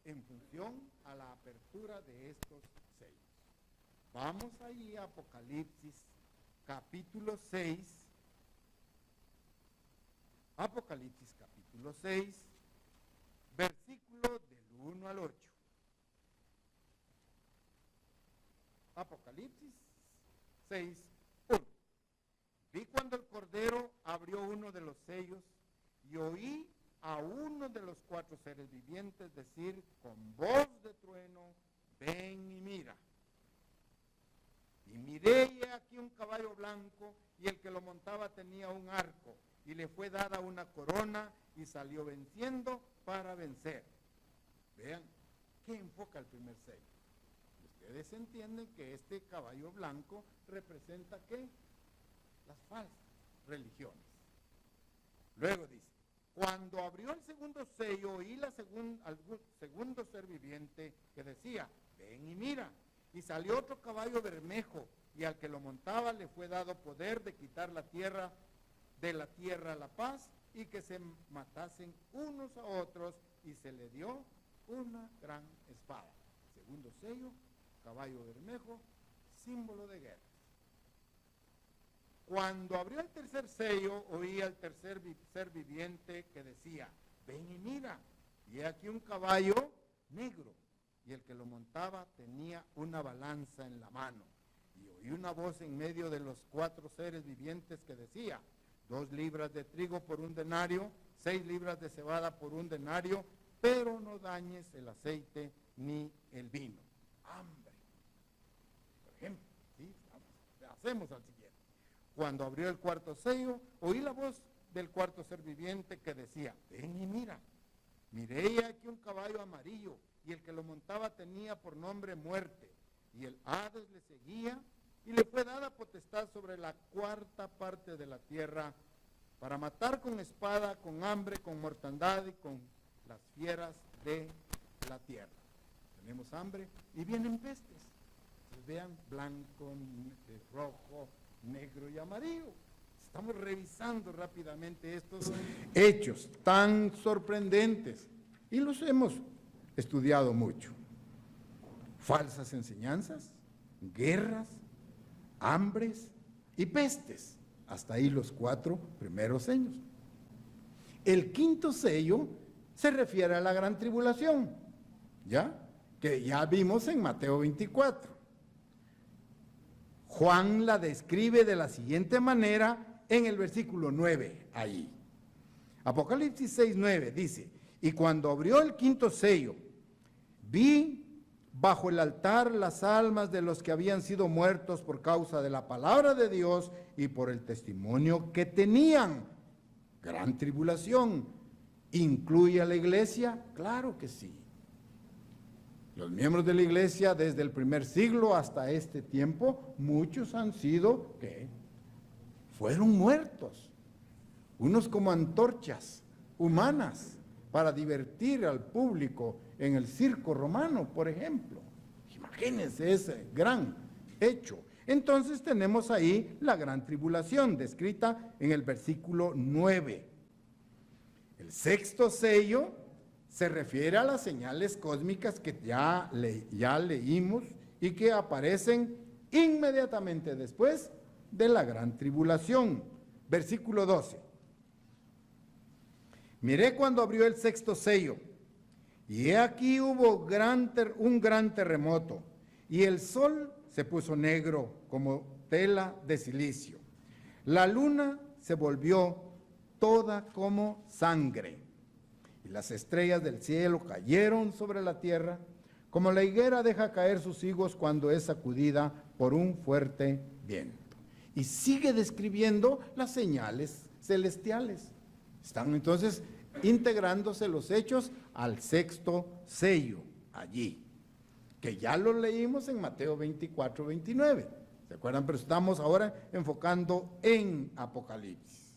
en función a la apertura de estos sellos. Vamos ahí a Apocalipsis capítulo 6. Apocalipsis capítulo 6, versículo del 1 al 8. Apocalipsis 6, 1. Vi cuando el Cordero abrió uno de los sellos y oí a uno de los 4 seres vivientes decir con voz de trueno, ven y mira. Y miré y aquí un caballo blanco y el que lo montaba tenía un arco y le fue dada una corona y salió venciendo para vencer. Vean, ¿qué enfoca el primer sello? Ustedes entienden que este caballo blanco representa ¿qué? Las falsas religiones. Luego dice, cuando abrió el segundo sello oí al segundo ser viviente que decía, ven y mira. Y salió otro caballo bermejo, y al que lo montaba le fue dado poder de quitar de la tierra la paz, y que se matasen unos a otros, y se le dio una gran espada. Segundo sello, caballo bermejo, símbolo de guerra. Cuando abrió el tercer sello, oí al tercer ser viviente que decía, ven y mira, y aquí un caballo negro, y el que lo montaba tenía una balanza en la mano. Y oí una voz en medio de los 4 seres vivientes que decía, 2 libras de trigo por 1 denario, 6 libras de cebada por 1 denario, pero no dañes el aceite ni el vino. Hambre. Por ejemplo, ¿sí? Hacemos al siguiente. Cuando abrió el cuarto sello, oí la voz del 4 ser viviente que decía, ven y mira. Miré aquí un caballo amarillo, y el que lo montaba tenía por nombre Muerte, y el Hades le seguía, y le fue dada potestad sobre la 4ª parte de la tierra, para matar con espada, con hambre, con mortandad y con las fieras de la tierra. Tenemos hambre y vienen pestes. Entonces, vean, blanco, rojo, negro y amarillo. Estamos revisando rápidamente estos hechos tan sorprendentes y los hemos estudiado mucho. Falsas enseñanzas, guerras, hambres y pestes. Hasta ahí los 4 primeros sellos. El quinto sello se refiere a la gran tribulación, ¿ya? Que ya vimos en Mateo 24. Juan la describe de la siguiente manera en el versículo 9, ahí. Apocalipsis 6, 9 dice, y cuando abrió el quinto sello, vi bajo el altar las almas de los que habían sido muertos por causa de la palabra de Dios y por el testimonio que tenían. Gran tribulación. ¿Incluye a la iglesia? Claro que sí. Los miembros de la iglesia desde el primer siglo hasta este tiempo, muchos han sido, ¿qué? Fueron muertos. Unos como antorchas humanas para divertir al público en el circo romano, por ejemplo. Imagínense ese gran hecho. Entonces tenemos ahí la gran tribulación descrita en el versículo 9. El sexto sello se refiere a las señales cósmicas que ya leímos y que aparecen inmediatamente después de la gran tribulación. Versículo 12. Miré cuando abrió el sexto sello, y he aquí hubo un gran terremoto, y el sol se puso negro como tela de silicio. La luna se volvió toda como sangre, y las estrellas del cielo cayeron sobre la tierra, como la higuera deja caer sus higos cuando es sacudida por un fuerte viento. Y sigue describiendo las señales celestiales. Están entonces integrándose los hechos al sexto sello allí, que ya lo leímos en Mateo 24, 29. ¿Se acuerdan? Pero estamos ahora enfocando en Apocalipsis.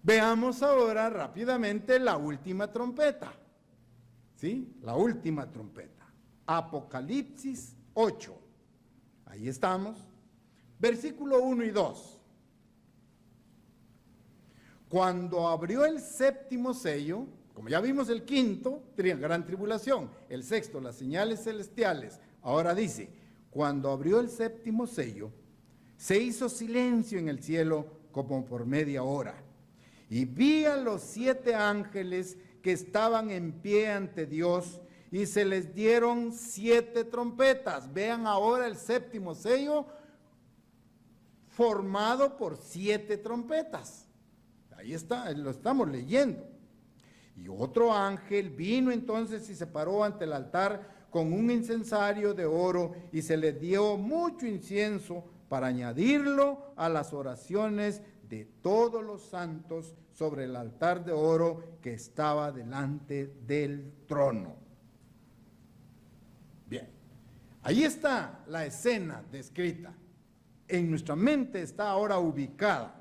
Veamos ahora rápidamente la última trompeta. ¿Sí? La última trompeta. Apocalipsis 8. Ahí estamos. Versículo 1 y 2. Cuando abrió el séptimo sello, como ya vimos el quinto, gran tribulación, el sexto, las señales celestiales, ahora dice, cuando abrió el séptimo sello, se hizo silencio en el cielo como por media hora, y vi a los 7 ángeles que estaban en pie ante Dios, y se les dieron 7 trompetas. Vean ahora el séptimo sello formado por 7 trompetas. Ahí está, lo estamos leyendo. Y otro ángel vino entonces y se paró ante el altar con un incensario de oro, y se le dio mucho incienso para añadirlo a las oraciones de todos los santos sobre el altar de oro que estaba delante del trono. Bien, ahí está la escena descrita. En nuestra mente está ahora ubicada.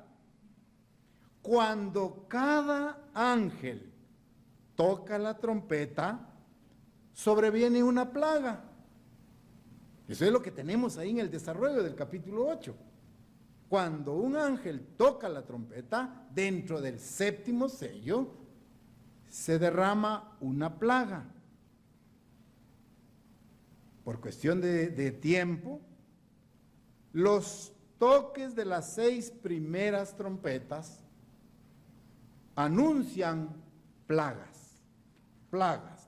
Cuando cada ángel toca la trompeta, sobreviene una plaga. Eso es lo que tenemos ahí en el desarrollo del capítulo 8. Cuando un ángel toca la trompeta, dentro del séptimo sello, se derrama una plaga. Por cuestión de tiempo, los toques de las 6 primeras trompetas anuncian plagas,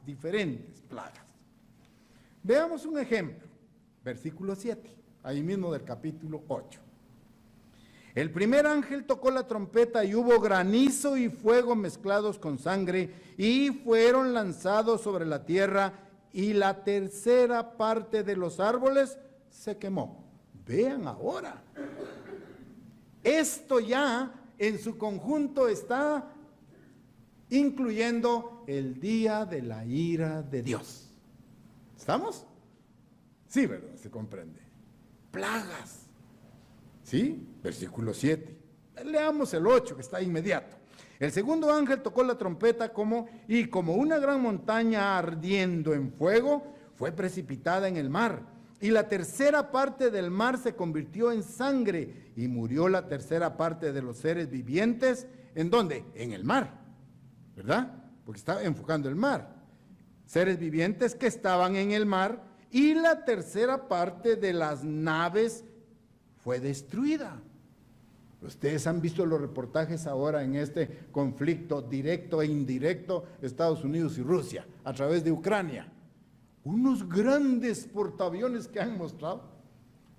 diferentes plagas. Veamos un ejemplo, versículo 7, ahí mismo del capítulo 8. El primer ángel tocó la trompeta y hubo granizo y fuego mezclados con sangre, y fueron lanzados sobre la tierra, y la tercera parte de los árboles se quemó. Vean ahora, esto ya en su conjunto está incluyendo el día de la ira de Dios. ¿Estamos? Sí, ¿verdad? Se comprende. Plagas. ¿Sí? Versículo 7. Leamos el 8, que está inmediato. El segundo ángel tocó la trompeta como una gran montaña ardiendo en fuego, fue precipitada en el mar. Y la tercera parte del mar se convirtió en sangre, y murió la tercera parte de los seres vivientes. ¿En dónde? En el mar, ¿verdad? Porque está enfocando el mar. Seres vivientes que estaban en el mar, y la tercera parte de las naves fue destruida. Ustedes han visto los reportajes ahora en este conflicto directo e indirecto de Estados Unidos y Rusia a través de Ucrania. Unos grandes portaaviones que han mostrado,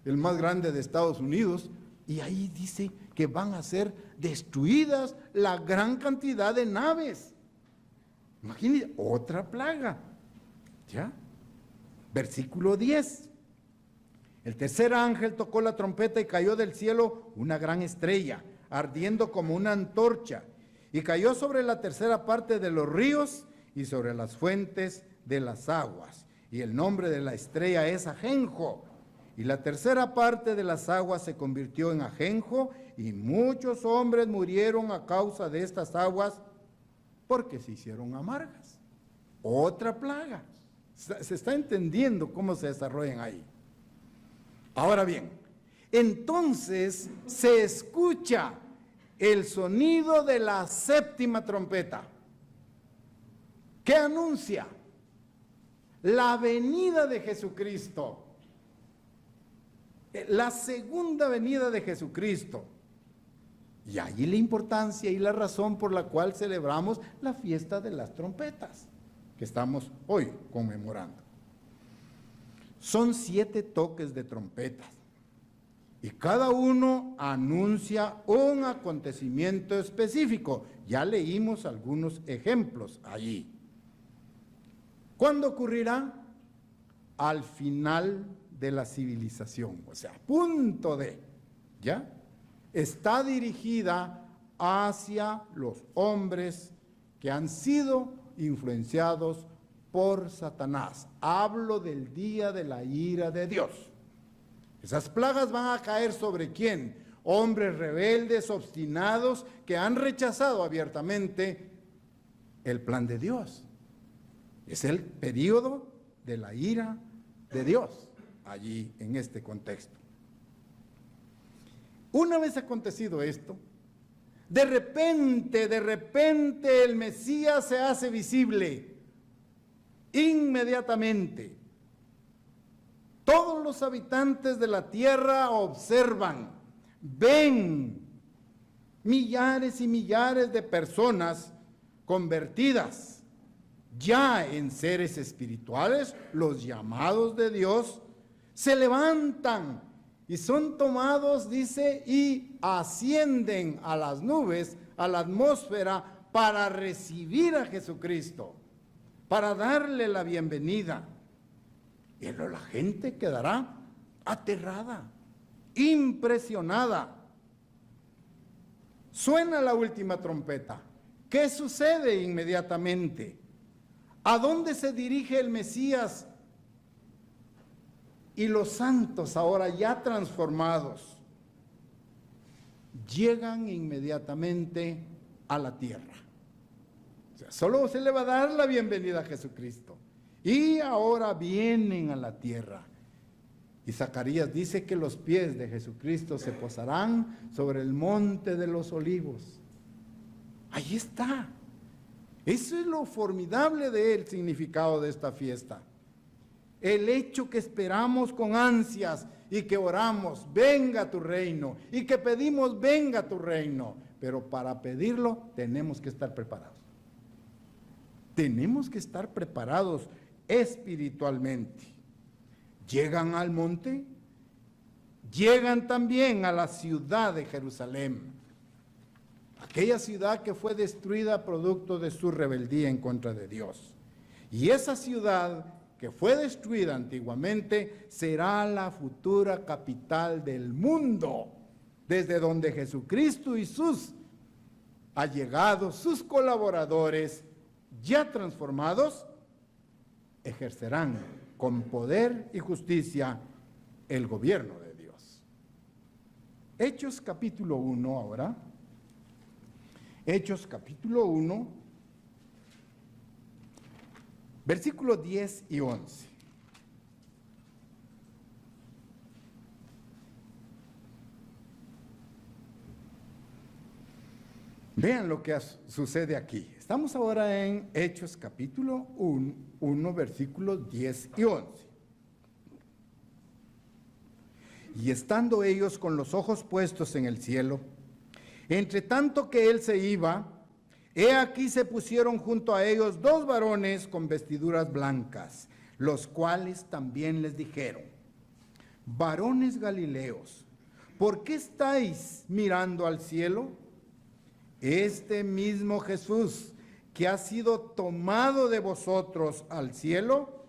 el más grande de Estados Unidos, y ahí dice que van a ser destruidas la gran cantidad de naves. Imagínense, otra plaga. ¿Ya? Versículo 10. El tercer ángel tocó la trompeta y cayó del cielo una gran estrella, ardiendo como una antorcha, y cayó sobre la tercera parte de los ríos y sobre las fuentes de las aguas. Y el nombre de la estrella es ajenjo. Y la tercera parte de las aguas se convirtió en ajenjo, y muchos hombres murieron a causa de estas aguas, porque se hicieron amargas. Otra plaga. Se está entendiendo cómo se desarrollan ahí. Ahora bien, entonces se escucha el sonido de la séptima trompeta. ¿Qué anuncia? La venida de Jesucristo. La segunda venida de Jesucristo. Y ahí la importancia y la razón por la cual celebramos la fiesta de las trompetas, que estamos hoy conmemorando. Son 7 toques de trompetas y cada uno anuncia un acontecimiento específico. Ya leímos algunos ejemplos allí. ¿Cuándo ocurrirá? Al final de la civilización, o sea, a punto de, ¿ya? Está dirigida hacia los hombres que han sido influenciados por Satanás. Hablo del día de la ira de Dios. Esas plagas van a caer ¿sobre quién? Hombres rebeldes, obstinados, que han rechazado abiertamente el plan de Dios. Es el periodo de la ira de Dios, allí en este contexto. Una vez acontecido esto, de repente el Mesías se hace visible, inmediatamente. Todos los habitantes de la tierra observan, ven millares y millares de personas convertidas ya en seres espirituales, los llamados de Dios, se levantan y son tomados, dice, y ascienden a las nubes, a la atmósfera, para recibir a Jesucristo, para darle la bienvenida. Y la gente quedará aterrada, impresionada. Suena la última trompeta. ¿Qué sucede inmediatamente? ¿A dónde se dirige el Mesías? Y los santos, ahora ya transformados, llegan inmediatamente a la tierra. O sea, solo se le va a dar la bienvenida a Jesucristo. Y ahora vienen a la tierra. Y Zacarías dice que los pies de Jesucristo se posarán sobre el monte de los olivos. Ahí está. Eso es lo formidable del significado de esta fiesta. El hecho que esperamos con ansias y que oramos, venga tu reino, y que pedimos, venga tu reino. Pero para pedirlo tenemos que estar preparados. Tenemos que estar preparados espiritualmente. Llegan al monte, llegan también a la ciudad de Jerusalén, aquella ciudad que fue destruida producto de su rebeldía en contra de Dios. Y esa ciudad que fue destruida antiguamente será la futura capital del mundo, desde donde Jesucristo y sus allegados, sus colaboradores, ya transformados, ejercerán con poder y justicia el gobierno de Dios. Hechos capítulo 1 ahora. Hechos capítulo 1, versículos 10 y 11. Vean lo que sucede aquí. Estamos ahora en Hechos capítulo 1, versículos 10 y 11. Y estando ellos con los ojos puestos en el cielo, entre tanto que él se iba, he aquí se pusieron junto a ellos 2 varones con vestiduras blancas, los cuales también les dijeron: varones galileos, ¿por qué estáis mirando al cielo? Este mismo Jesús que ha sido tomado de vosotros al cielo,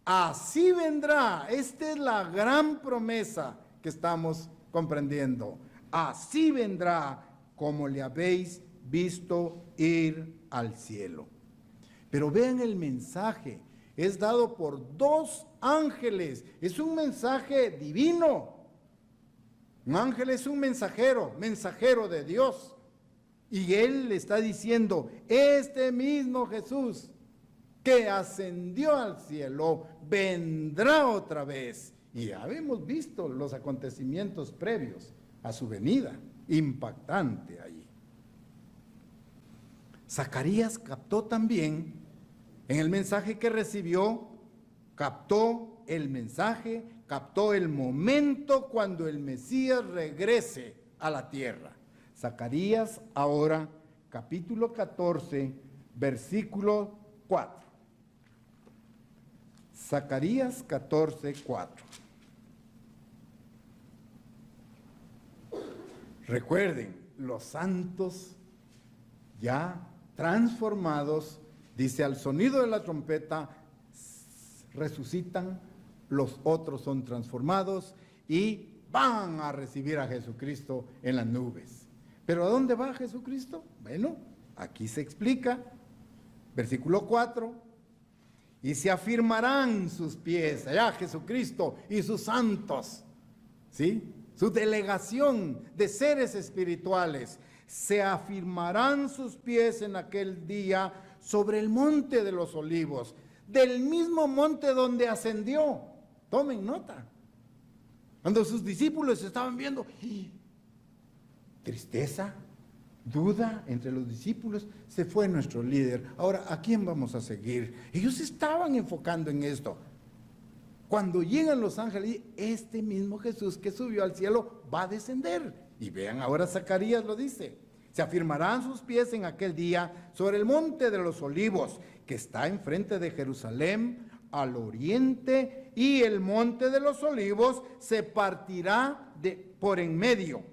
así vendrá. Esta es la gran promesa que estamos comprendiendo. Así vendrá como le habéis visto ir al cielo. Pero vean el mensaje, es dado por 2 ángeles, es un mensaje divino. Un ángel es un mensajero de Dios. Y él le está diciendo, este mismo Jesús que ascendió al cielo, vendrá otra vez. Y ya hemos visto los acontecimientos previos a su venida, impactante allí. Zacarías captó también, en el mensaje que recibió, captó el mensaje, captó el momento cuando el Mesías regrese a la tierra. Zacarías ahora, capítulo 14, versículo 4. Zacarías 14, 4. Recuerden, los santos ya transformados, dice, al sonido de la trompeta resucitan, los otros son transformados y van a recibir a Jesucristo en las nubes. ¿Pero a dónde va Jesucristo? Bueno, aquí se explica, versículo 4, y se afirmarán sus pies, allá Jesucristo y sus santos, ¿sí? Su delegación de seres espirituales, se afirmarán sus pies en aquel día sobre el monte de los olivos, del mismo monte donde ascendió. Tomen nota. Cuando sus discípulos estaban viendo, tristeza, duda entre los discípulos, se fue nuestro líder. Ahora, ¿a quién vamos a seguir? Ellos estaban enfocando en esto. Cuando llegan los ángeles, este mismo Jesús que subió al cielo va a descender. Y vean, ahora Zacarías lo dice. Se afirmarán sus pies en aquel día sobre el monte de los olivos, que está enfrente de Jerusalén, al oriente, y el monte de los olivos se partirá por en medio,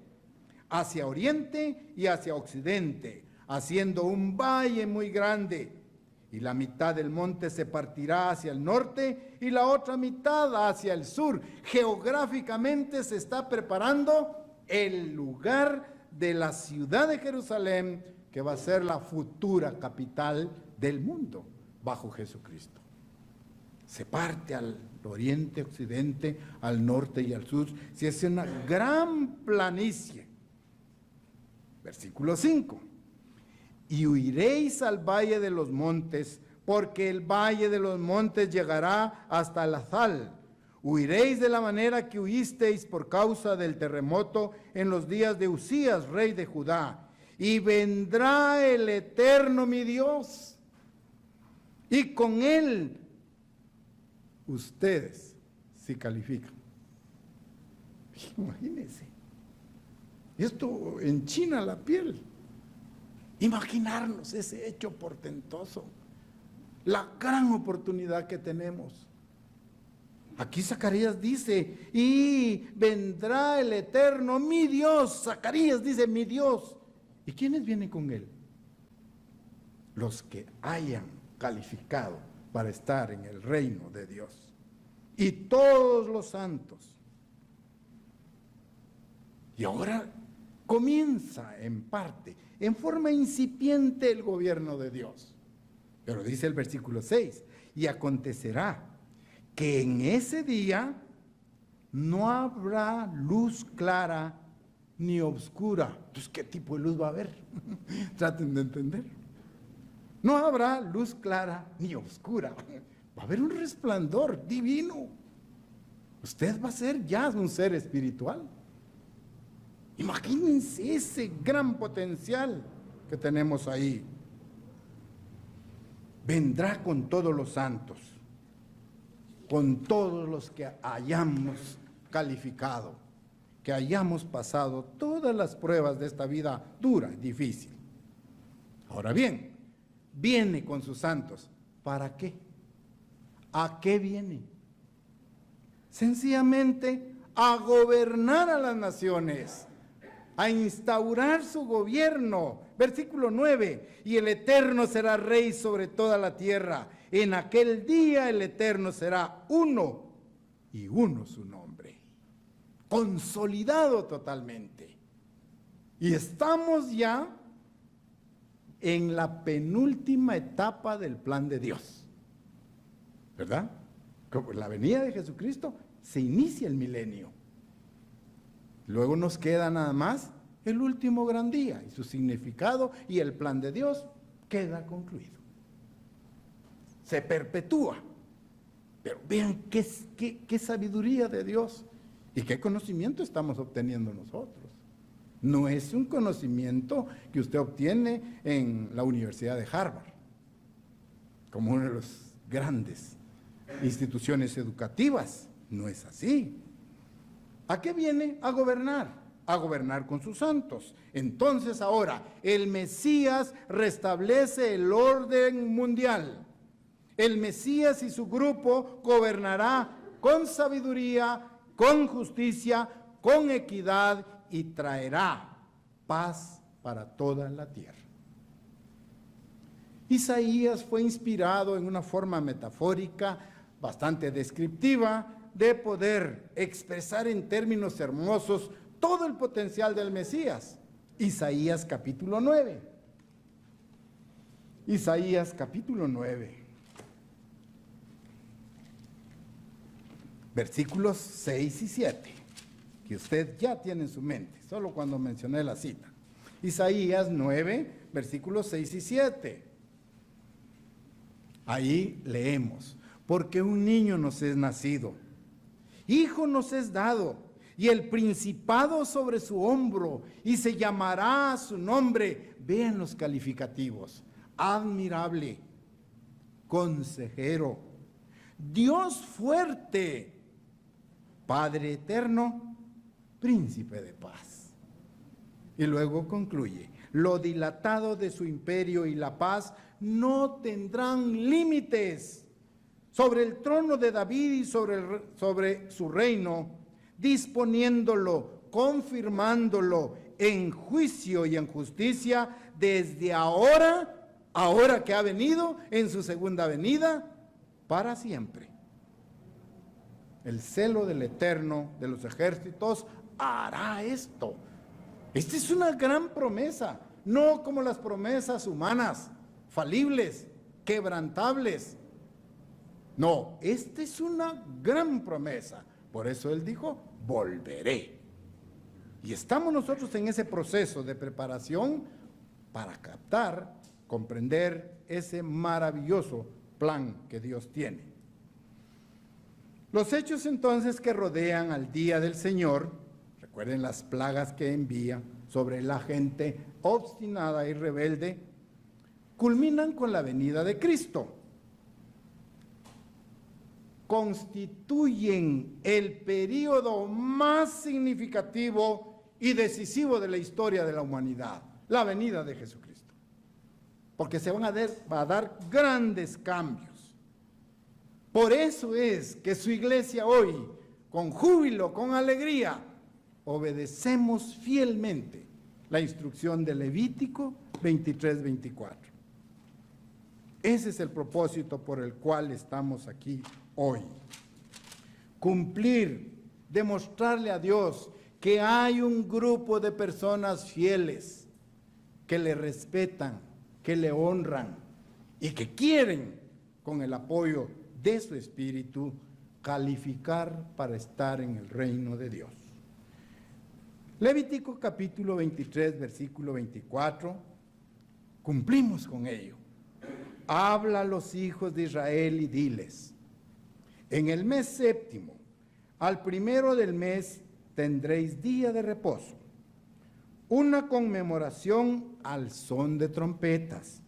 hacia oriente y hacia occidente, haciendo un valle muy grande. Y la mitad del monte se partirá hacia el norte y la otra mitad hacia el sur. Geográficamente se está preparando el lugar de la ciudad de Jerusalén, que va a ser la futura capital del mundo bajo Jesucristo. Se parte al oriente, occidente, al norte y al sur. Se hace una gran planicie. Versículo 5. Y huiréis al valle de los montes, porque el valle de los montes llegará hasta el Azal. Huiréis de la manera que huisteis por causa del terremoto en los días de Usías, rey de Judá. Y vendrá el Eterno mi Dios, y con él ustedes se califican. Imagínense, esto enchina la piel. Imaginarnos ese hecho portentoso, la gran oportunidad que tenemos. Aquí Zacarías dice, y vendrá el Eterno, mi Dios. Zacarías dice, mi Dios. ¿Y quiénes vienen con él? Los que hayan calificado para estar en el reino de Dios. Y todos los santos. Y ahora comienza en parte, en forma incipiente, el gobierno de Dios. Pero dice el versículo 6, y acontecerá que en ese día no habrá luz clara ni oscura. Entonces, ¿qué tipo de luz va a haber? Traten de entender. No habrá luz clara ni oscura. Va a haber un resplandor divino. Usted va a ser ya un ser espiritual. Imagínense ese gran potencial que tenemos ahí. Vendrá con todos los santos, con todos los que hayamos calificado, que hayamos pasado todas las pruebas de esta vida dura, difícil. Ahora bien, viene con sus santos. ¿Para qué? ¿A qué viene? Sencillamente a gobernar a las naciones, a instaurar su gobierno. Versículo 9, y el Eterno será rey sobre toda la tierra. En aquel día el Eterno será uno, y uno su nombre. Consolidado totalmente. Y estamos ya en la penúltima etapa del plan de Dios. ¿Verdad? Como la venida de Jesucristo se inicia el milenio. Luego nos queda nada más el último gran día y su significado, y el plan de Dios queda concluido. se perpetúa. Pero vean qué sabiduría de Dios y qué conocimiento estamos obteniendo nosotros. No es un conocimiento que usted obtiene en la Universidad de Harvard, como una de las grandes instituciones educativas. No es así. ¿A qué viene? A gobernar con sus santos. Entonces ahora el Mesías restablece el orden mundial. El Mesías y su grupo gobernará con sabiduría, con justicia, con equidad y traerá paz para toda la tierra. Isaías fue inspirado en una forma metafórica bastante descriptiva de poder expresar en términos hermosos todo el potencial del Mesías. Isaías capítulo 9. Isaías capítulo 9. Versículos 6 y 7, que usted ya tiene en su mente, solo cuando mencioné la cita. Isaías 9, versículos 6 y 7. Ahí leemos: porque un niño nos es nacido, hijo nos es dado, y el principado sobre su hombro, y se llamará su nombre. Vean los calificativos: admirable, consejero, Dios fuerte, Padre eterno, príncipe de paz. Y luego concluye: lo dilatado de su imperio y la paz no tendrán límites sobre el trono de David y sobre su reino, disponiéndolo, confirmándolo en juicio y en justicia desde ahora que ha venido, en su segunda venida, para siempre. El celo del Eterno de los ejércitos hará esto. Esta es una gran promesa, no como las promesas humanas, falibles, quebrantables. No, esta es una gran promesa. Por eso él dijo: volveré. Y estamos nosotros en ese proceso de preparación para captar, comprender ese maravilloso plan que Dios tiene. Los hechos entonces que rodean al día del Señor, recuerden las plagas que envía sobre la gente obstinada y rebelde, culminan con la venida de Cristo. Constituyen el período más significativo y decisivo de la historia de la humanidad, la venida de Jesucristo. Porque se van a dar grandes cambios. Por eso es que su iglesia hoy, con júbilo, con alegría, obedecemos fielmente la instrucción de Levítico 23-24. Ese es el propósito por el cual estamos aquí hoy. Cumplir, demostrarle a Dios que hay un grupo de personas fieles que le respetan, que le honran y que quieren, con el apoyo de su espíritu, calificar para estar en el reino de Dios. Levítico capítulo 23, versículo 24, cumplimos con ello. Habla a los hijos de Israel y diles: en el mes séptimo, al primero del mes, tendréis día de reposo, una conmemoración al son de trompetas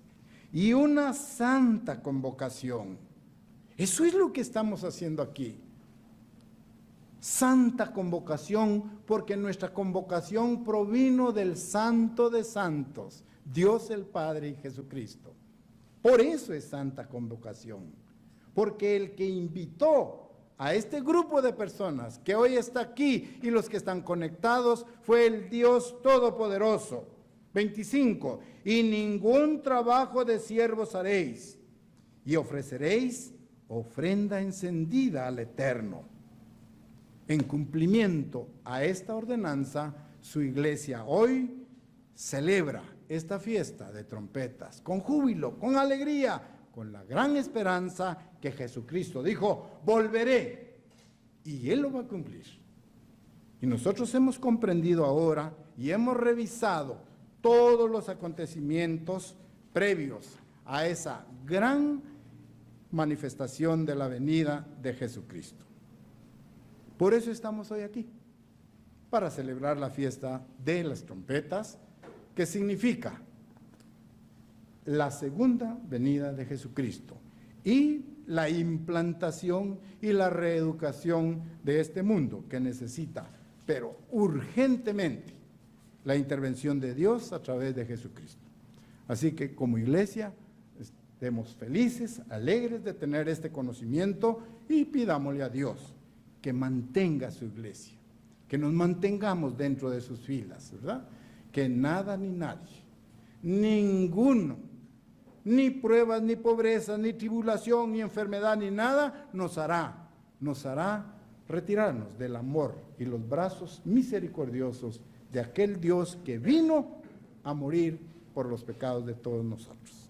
y una santa convocación. Eso es lo que estamos haciendo aquí. Santa convocación, porque nuestra convocación provino del Santo de Santos, Dios el Padre y Jesucristo. Por eso es santa convocación, porque el que invitó a este grupo de personas que hoy está aquí y los que están conectados fue el Dios Todopoderoso. 25, y ningún trabajo de siervos haréis, y ofreceréis ofrenda encendida al Eterno. En cumplimiento a esta ordenanza, su iglesia hoy celebra esta fiesta de trompetas con júbilo, con alegría, con la gran esperanza que Jesucristo dijo: volveré, y Él lo va a cumplir. Y nosotros hemos comprendido ahora y hemos revisado todos los acontecimientos previos a esa gran manifestación de la venida de Jesucristo. Por eso estamos hoy aquí, para celebrar la fiesta de las trompetas, que significa la segunda venida de Jesucristo y la implantación y la reeducación de este mundo que necesita, pero urgentemente, la intervención de Dios a través de Jesucristo. Así que como iglesia, estemos felices, alegres de tener este conocimiento y pidámosle a Dios que mantenga su iglesia, que nos mantengamos dentro de sus filas, ¿verdad? Que nada ni nadie, ninguno, ni pruebas, ni pobreza, ni tribulación, ni enfermedad, ni nada, nos hará retirarnos del amor y los brazos misericordiosos de aquel Dios que vino a morir por los pecados de todos nosotros.